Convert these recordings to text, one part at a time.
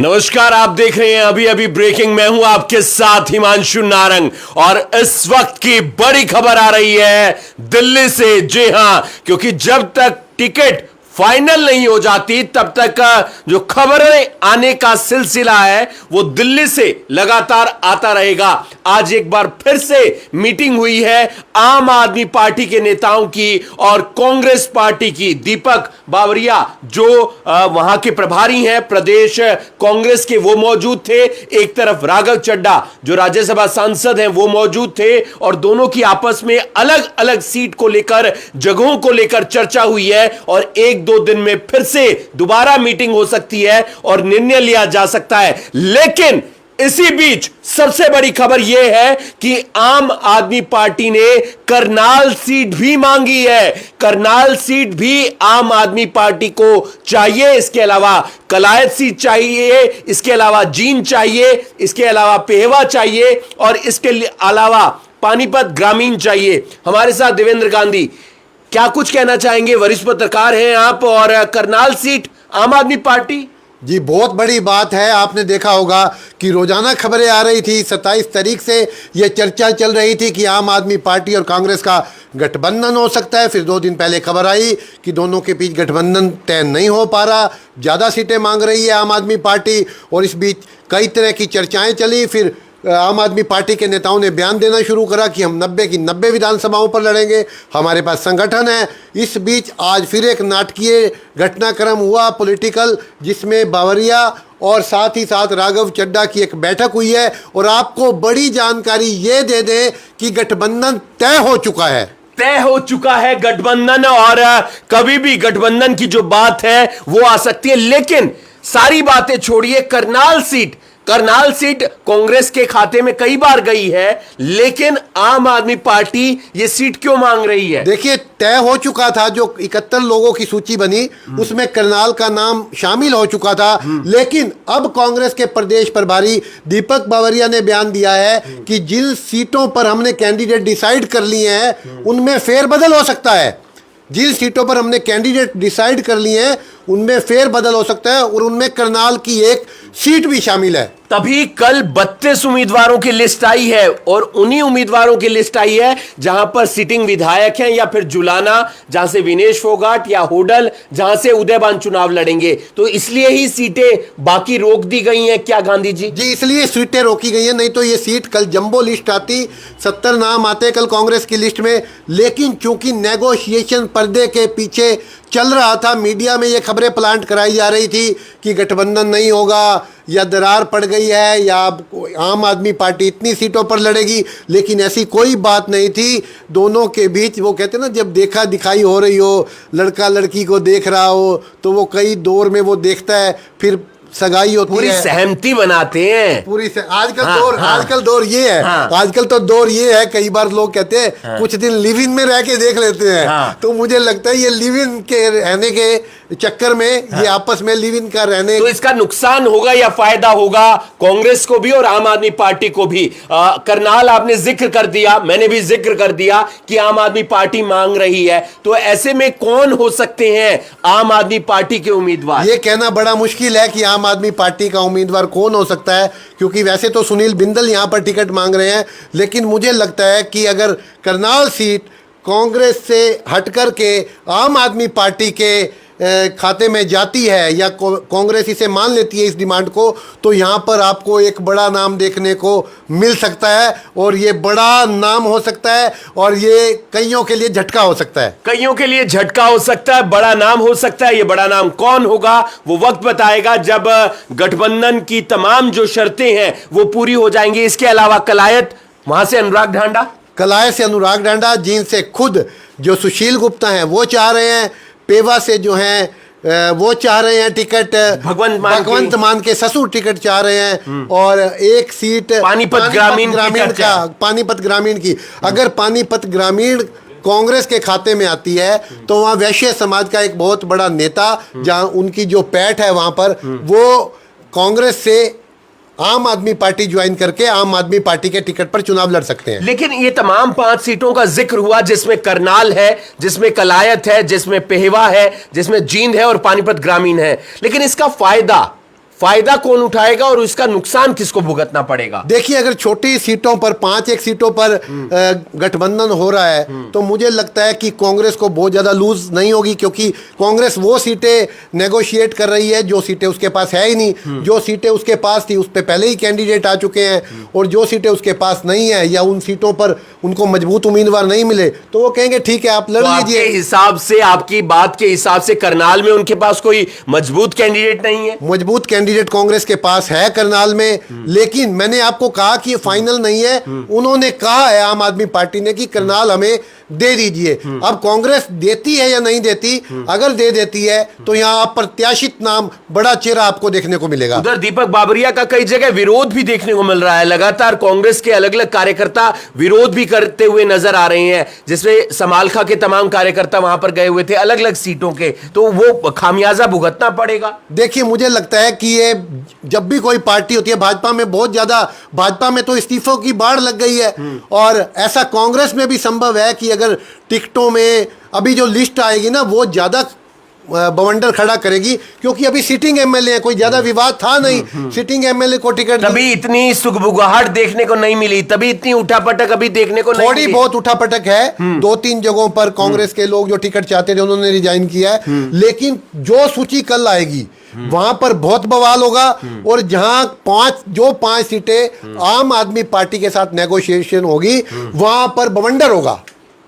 नमस्कार, आप देख रहे हैं अभी अभी ब्रेकिंग। मैं हूं आपके साथ हिमांशु नारंग और इस वक्त की बड़ी खबर आ रही है दिल्ली से। जी हां, क्योंकि जब तक टिकट फाइनल नहीं हो जाती तब तक जो खबरें आने का सिलसिला है वो दिल्ली से लगातार आता रहेगा। आज एक बार फिर से मीटिंग हुई है आम आदमी पार्टी के नेताओं की और कांग्रेस पार्टी की। दीपक बावरिया जो वहां के प्रभारी हैं प्रदेश कांग्रेस के, वो मौजूद थे। एक तरफ राघव चड्ढा जो राज्यसभा सांसद हैं वो मौजूद थे और दोनों की आपस में अलग अलग सीट को लेकर, जगहों को लेकर चर्चा हुई है और एक दो दिन में फिर से दोबारा मीटिंग हो सकती है और निर्णय लिया जा सकता है। लेकिन इसी बीच सबसे बड़ी खबर यह है कि आम आदमी पार्टी ने करनाल सीट भी मांगी है। करनाल सीट भी आम आदमी पार्टी को चाहिए। इसके अलावा कलायत सीट चाहिए, इसके अलावा जींद चाहिए, इसके अलावा पेहवा चाहिए और इसके अलावा पानीपत ग्रामीण चाहिए। हमारे साथ देवेंद्र गांधी, क्या कुछ कहना चाहेंगे? वरिष्ठ पत्रकार हैं आप और करनाल सीट आम आदमी पार्टी। जी, बहुत बड़ी बात है। आपने देखा होगा कि रोजाना खबरें आ रही थी। 27 तारीख से ये चर्चा चल रही थी कि आम आदमी पार्टी और कांग्रेस का गठबंधन हो सकता है। फिर 2 दिन पहले खबर आई कि दोनों के बीच गठबंधन तय नहीं हो पा रहा, ज़्यादा सीटें मांग रही है आम आदमी पार्टी। और इस बीच कई तरह की चर्चाएं चली। फिर आम आदमी पार्टी के नेताओं ने बयान देना शुरू करा कि हम 90 की 90 विधानसभाओं पर लड़ेंगे, हमारे पास संगठन है। इस बीच आज फिर एक नाटकीय घटनाक्रम हुआ पॉलिटिकल, जिसमें बावरिया और साथ ही साथ राघव चड्ढा की एक बैठक हुई है। और आपको बड़ी जानकारी ये दे दें कि गठबंधन तय हो चुका है। तय हो चुका है गठबंधन और कभी भी गठबंधन की जो बात है वो आ सकती है। लेकिन सारी बातें छोड़िए, करनाल सीट कांग्रेस के खाते में कई बार गई है, लेकिन आम आदमी पार्टी ये सीट क्यों मांग रही है? देखिए, तय हो चुका था। जो 71 लोगों की सूची बनी उसमें करनाल का नाम शामिल हो चुका था। लेकिन अब कांग्रेस के प्रदेश प्रभारी दीपक बावरिया ने बयान दिया है कि जिन सीटों पर हमने कैंडिडेट डिसाइड कर लिए हैं उनमें फेरबदल हो सकता है। जिन सीटों पर हमने कैंडिडेट डिसाइड कर लिए हैं उनमें फेरबदल हो सकता है और उनमें करनाल की एक सीट भी शामिल है। तभी कल 32 उम्मीदवारों की लिस्ट आई है और उन्हीं उम्मीदवारों की लिस्ट आई है जहां पर सिटिंग विधायक हैं या फिर जुलाना, जहां से विनेश फोगाट या होडल, जहां से उदयबान चुनाव लड़ेंगे। तो इसलिए ही सीटें बाकी रोक दी गई हैं क्या गांधी जी? जी, इसलिए सीटें रोकी गई हैं। नहीं तो ये सीट कल जंबो लिस्ट आती, 70 नाम आते कल कांग्रेस की लिस्ट में। लेकिन चूंकि नेगोशिएशन पर्दे के पीछे चल रहा था, मीडिया में ये खबरें प्लांट कराई जा रही थी कि गठबंधन नहीं होगा या दरार पड़ गई है या आम आदमी पार्टी इतनी सीटों पर लड़ेगी। लेकिन ऐसी कोई बात नहीं थी। दोनों के बीच, वो कहते हैं ना, जब देखा दिखाई हो रही हो, लड़का लड़की को देख रहा हो तो वो कई दौर में वो देखता है, फिर सगाई होती है, पूरी सहमति बनाते हैं। आजकल दौर ये है। आजकल तो दौर ये है, कई बार लोग कहते हैं कुछ दिन लिव इन में रह के देख लेते हैं। तो मुझे लगता है ये लिव इन के रहने के चक्कर में ये आपस में लिव इन का रहने, तो इसका नुकसान होगा या फायदा होगा कांग्रेस को भी और आम आदमी पार्टी को भी। करनाल आपने जिक्र कर दिया, मैंने भी जिक्र कर दिया कि आम आदमी पार्टी मांग रही है। तो ऐसे में कौन हो सकते हैं आम आदमी पार्टी के उम्मीदवार? ये कहना बड़ा मुश्किल है कि आम आदमी पार्टी का उम्मीदवार कौन हो सकता है, क्योंकि वैसे तो सुनील बिंदल यहां पर टिकट मांग रहे हैं। लेकिन मुझे लगता है कि अगर करनाल सीट कांग्रेस से हट करके आम आदमी पार्टी के खाते में जाती है या कांग्रेस इसे मान लेती है इस डिमांड को, तो यहाँ पर आपको एक बड़ा नाम देखने को मिल सकता है। और ये बड़ा नाम हो सकता है और ये कईयों के लिए झटका हो सकता है। कईयों के लिए झटका हो सकता है, बड़ा नाम हो सकता है। ये बड़ा नाम कौन होगा वो वक्त बताएगा, जब गठबंधन की तमाम जो शर्तें हैं वो पूरी हो जाएंगी। इसके अलावा कलायत, वहां से अनुराग ढांडा, कलायत से अनुराग ढांडा, जिनसे खुद जो सुशील गुप्ता हैं वो चाह रहे हैं, पेवा से जो हैं वो चाह रहे हैं टिकट, भगवंत मान के ससुर टिकट चाह रहे हैं। और एक सीट पानीपत ग्रामीण की, अगर पानीपत ग्रामीण कांग्रेस के खाते में आती है तो वहाँ वैश्य समाज का एक बहुत बड़ा नेता, जहाँ उनकी जो पैठ है वहाँ पर, वो कांग्रेस से आम आदमी पार्टी ज्वाइन करके आम आदमी पार्टी के टिकट पर चुनाव लड़ सकते हैं। लेकिन ये तमाम 5 सीटों का जिक्र हुआ, जिसमें करनाल है, जिसमें कलायत है, जिसमें पेहवा है, जिसमें जींद है और पानीपत ग्रामीण है, लेकिन इसका फायदा कौन उठाएगा और इसका नुकसान किसको भुगतना पड़ेगा? देखिए, अगर छोटी सीटों पर 5-1 सीटों पर गठबंधन हो रहा है तो मुझे लगता है कि कांग्रेस को बहुत ज्यादा लूज नहीं होगी, क्योंकि कांग्रेस वो सीटें नेगोशिएट कर रही है जो सीटें उसके पास है ही नहीं। जो सीटें उसके पास थी उस पर पहले ही कैंडिडेट आ चुके हैं, और जो सीटें उसके पास नहीं है या उन सीटों पर उनको मजबूत उम्मीदवार नहीं मिले तो वो कहेंगे ठीक है आप लड़ लीजिए। आपके हिसाब से, आपकी बात के हिसाब से करनाल में उनके पास कोई मजबूत कैंडिडेट नहीं है? मजबूत कैंडिडेट कांग्रेस के पास है करनाल में, लेकिन मैंने आपको कहा कि ये फाइनल नहीं है। उन्होंने कहा है आम आदमी पार्टी ने कि करनाल हमें दे दीजिए। अब कांग्रेस देती है या नहीं देती, अगर दे देती है तो यहां अप्रत्याशित नाम, बड़ा चेहरा आपको देखने को मिलेगा। उधर दीपक बाबरिया का कई जगह विरोध भी देखने को मिल रहा है। लगातार कांग्रेस के अलग अलग कार्यकर्ता विरोध भी करते हुए नजर आ रहे हैं, जिसमें समालखा के तमाम कार्यकर्ता वहां पर गए हुए थे अलग अलग सीटों के, तो वो खामियाजा भुगतना पड़ेगा। देखिए, मुझे लगता है कि ये जब भी कोई पार्टी होती है, भाजपा में बहुत ज्यादा, भाजपा में तो इस्तीफों की बाढ़ लग गई है, और ऐसा कांग्रेस में भी संभव है कि अगर टिकटों में अभी जो लिस्ट आएगी ना वो ज्यादा बवंडर खड़ा करेगी, क्योंकि अभी सिटिंग एमएलए है, कोई ज्यादा विवाद था नहीं। सिटिंग एमएलए को टिकट, तभी इतनी सुगबुगाहट देखने को नहीं मिली, तभी इतनी उठापटक अभी देखने को नहीं थोड़ी मिली। बहुत उठापटक है। 2-3 जगहों पर कांग्रेस के लोग जो टिकट चाहते थे उन्होंने रिजाइन किया है, लेकिन जो सूची कल आएगी वहां पर बहुत बवाल होगा, और जहां 5 सीटें आम आदमी पार्टी के साथ नेगोशिएशन होगी वहां पर बवंडर होगा।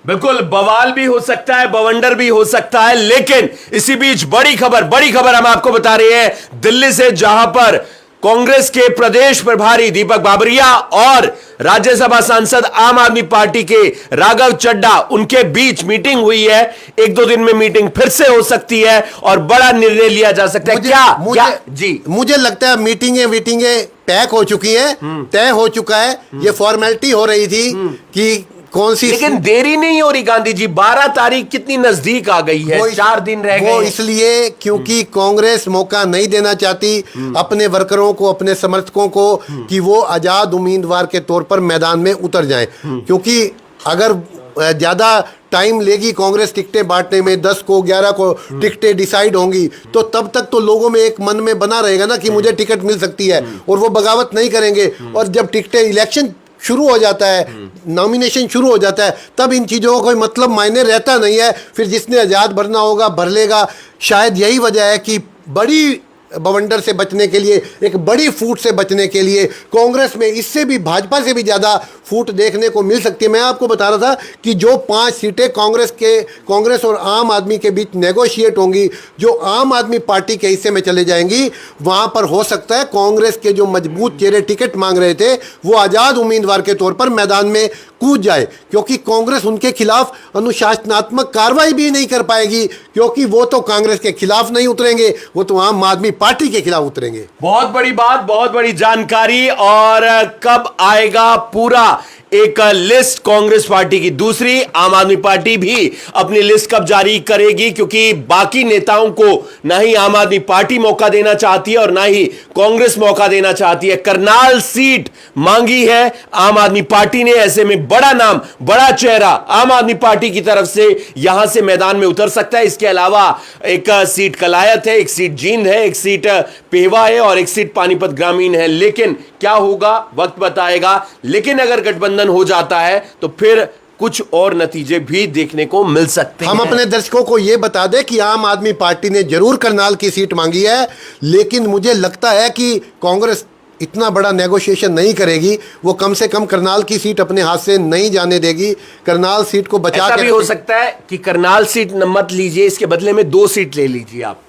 बिल्कुल, बवाल भी हो सकता है, बवंडर भी हो सकता है। लेकिन इसी बीच बड़ी खबर हम आपको बता रहे हैं दिल्ली से, जहां पर कांग्रेस के प्रदेश प्रभारी दीपक बाबरिया और राज्यसभा सांसद आम आदमी पार्टी के राघव चड्ढा, उनके बीच मीटिंग हुई है। 1-2 दिन में मीटिंग फिर से हो सकती है और बड़ा निर्णय लिया जा सकता है। मुझे लगता है मीटिंगें पैक हो चुकी हैं, तय हो चुका है। ये फॉर्मेलिटी हो रही थी कि कौन सी, लेकिन देरी नहीं हो रही गांधी जी, 12 तारीख कितनी नजदीक आ गई है, 4 दिन रह गए। वो इसलिए क्योंकि कांग्रेस मौका नहीं देना चाहती अपने वर्करों को, अपने समर्थकों को, कि वो आजाद उम्मीदवार के तौर पर मैदान में उतर जाएं, क्योंकि अगर ज्यादा टाइम लेगी कांग्रेस टिकटें बांटने में, 10 को 11 को टिकटें डिसाइड होंगी, तो तब तक तो लोगों में एक मन में बना रहेगा ना कि मुझे टिकट मिल सकती है, और वो बगावत नहीं करेंगे। और जब टिकटें, इलेक्शन शुरू हो जाता है, नॉमिनेशन शुरू हो जाता है, तब इन चीज़ों का कोई मतलब मायने रहता नहीं है। फिर जिसने आज़ाद भरना होगा भर लेगा। शायद यही वजह है कि बड़ी बवंडर से बचने के लिए, एक बड़ी फूट से बचने के लिए कांग्रेस में इससे भी, भाजपा से भी ज़्यादा फूट देखने को मिल सकती है। मैं आपको बता रहा था कि जो 5 सीटें कांग्रेस और आम आदमी के बीच नेगोशिएट होंगी, जो आम आदमी पार्टी के हिस्से में चले जाएंगी, वहाँ पर हो सकता है कांग्रेस के जो मजबूत चेहरे टिकट मांग रहे थे वो आज़ाद उम्मीदवार के तौर पर मैदान में कूद जाए, क्योंकि कांग्रेस उनके खिलाफ अनुशासनात्मक कार्रवाई भी नहीं कर पाएगी, क्योंकि वो तो कांग्रेस के खिलाफ नहीं उतरेंगे, वो तो आम आदमी पार्टी के खिलाफ उतरेंगे। बहुत बड़ी बात, बहुत बड़ी जानकारी। और कब आएगा पूरा एक लिस्ट कांग्रेस पार्टी की? दूसरी, आम आदमी पार्टी भी अपनी लिस्ट कब जारी करेगी? क्योंकि बाकी नेताओं को ना ही आम आदमी पार्टी मौका देना चाहती है और ना ही कांग्रेस मौका देना चाहती है। करनाल सीट मांगी है आम आदमी पार्टी ने, ऐसे में बड़ा नाम, बड़ा चेहरा आम आदमी पार्टी की तरफ से यहां से मैदान में उतर सकता है। इसके अलावा एक सीट कलायत है, एक सीट जींद है, एक सीट पेहवा है और एक सीट पानीपत ग्रामीण है। लेकिन क्या होगा वक्त बताएगा। लेकिन अगर गठबंधन हो जाता है तो फिर कुछ और नतीजे भी देखने को मिल सकते हैं। हम अपने दर्शकों को यह बता दें कि आम आदमी पार्टी ने जरूर करनाल की सीट मांगी है, लेकिन मुझे लगता है कि कांग्रेस इतना बड़ा नेगोशिएशन नहीं करेगी। वो कम से कम करनाल की सीट अपने हाथ से नहीं जाने देगी। करनाल सीट को बचा के, भी हो सकता है कि करनाल सीट मत लीजिए, इसके बदले में 2 सीट ले लीजिए आप।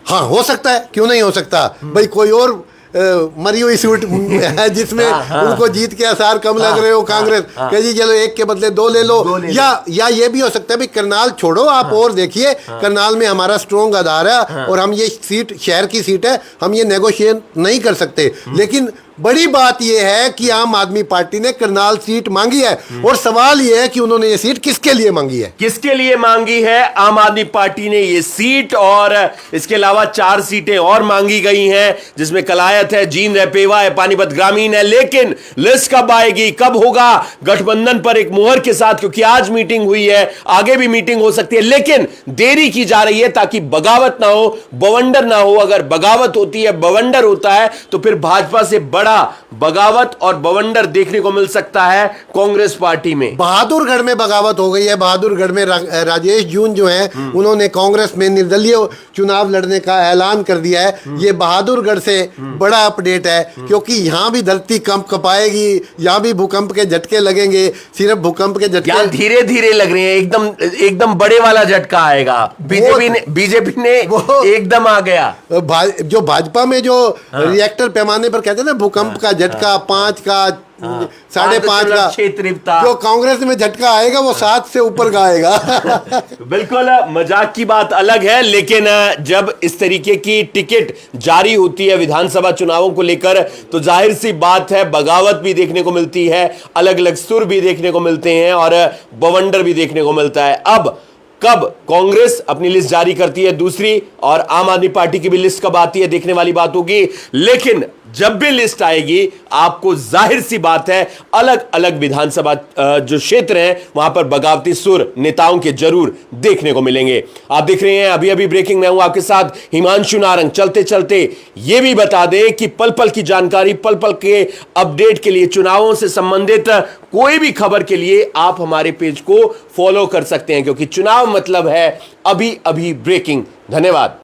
हाँ, हो सकता है, क्यों नहीं हो सकता भाई। कोई और मरी हुई सीट है जिसमें उनको जीत के आसार कम लग रहे हो, कांग्रेस कह जी चलो 1 के बदले 2 ले लो, या ये भी हो सकता है भाई करनाल छोड़ो आप और देखिए, करनाल में हमारा स्ट्रॉन्ग आधार है और हम ये सीट शहर की सीट है, हम ये नेगोशिएट नहीं कर सकते। लेकिन बड़ी बात यह है कि आम आदमी पार्टी ने करनाल सीट मांगी है और सवाल यह है कि उन्होंने ये सीट किसके लिए मांगी है। किसके लिए मांगी है? आम आदमी पार्टी ने ये सीट और इसके अलावा 4 सीटें और मांगी गई हैं, जिसमें कलायत है, जींद है, पेवा है, पानीपत ग्रामीण है। लेकिन लिस्ट कब आएगी, कब होगा गठबंधन पर एक मुहर के साथ? क्योंकि आज मीटिंग हुई है, आगे भी मीटिंग हो सकती है, लेकिन देरी की जा रही है ताकि बगावत ना हो, बवंडर ना हो। अगर बगावत होती है, बवंडर होता है, तो फिर भाजपा से बड़ा बगावत और बवंडर देखने को मिल सकता है कांग्रेस पार्टी में। बहादुरगढ़ में बगावत हो गई है। बहादुरगढ़ में राजेश जून जो हैं उन्होंने कांग्रेस में निर्दलीय चुनाव लड़ने का ऐलान कर दिया है। ये बहादुरगढ़ से बड़ा अपडेट है, क्योंकि यहां भी धरती कंपाएगी, यहां भी भूकंप के झटके लगेंगे। सिर्फ भूकंप के झटके धीरे धीरे लग रहे हैं, एकदम बड़े वाला झटका आएगा। बीजेपी ने एकदम आ गया। जो भाजपा में जो रिएक्टर पैमाने पर कहते हैं ना, भूकंप का झटका 5 का 5.5 का, जो कांग्रेस में झटका आएगा वो 7 से ऊपर का आएगा। बिल्कुल, मजाक की बात अलग है, लेकिन जब इस तरीके की टिकट जारी होती है विधानसभा चुनावों को लेकर, तो जाहिर सी बात है बगावत भी देखने को मिलती है, अलग अलग सुर भी देखने को मिलते हैं और बवंडर भी देखने को मिलता है। अब कब कांग्रेस अपनी लिस्ट जारी करती है दूसरी, और आम आदमी पार्टी की भी लिस्ट कब आती है, देखने वाली बात होगी। लेकिन जब भी लिस्ट आएगी, आपको जाहिर सी बात है अलग अलग विधानसभा जो क्षेत्र हैं वहां पर बगावती सुर नेताओं के जरूर देखने को मिलेंगे। आप देख रहे हैं अभी अभी ब्रेकिंग, मैं हूं आपके साथ हिमांशु नारंग। चलते चलते यह भी बता दें कि पल पल की जानकारी, पल पल के अपडेट के लिए, चुनावों से संबंधित कोई भी खबर के लिए आप हमारे पेज को फॉलो कर सकते हैं, क्योंकि चुनाव मतलब है अभी अभी ब्रेकिंग। धन्यवाद।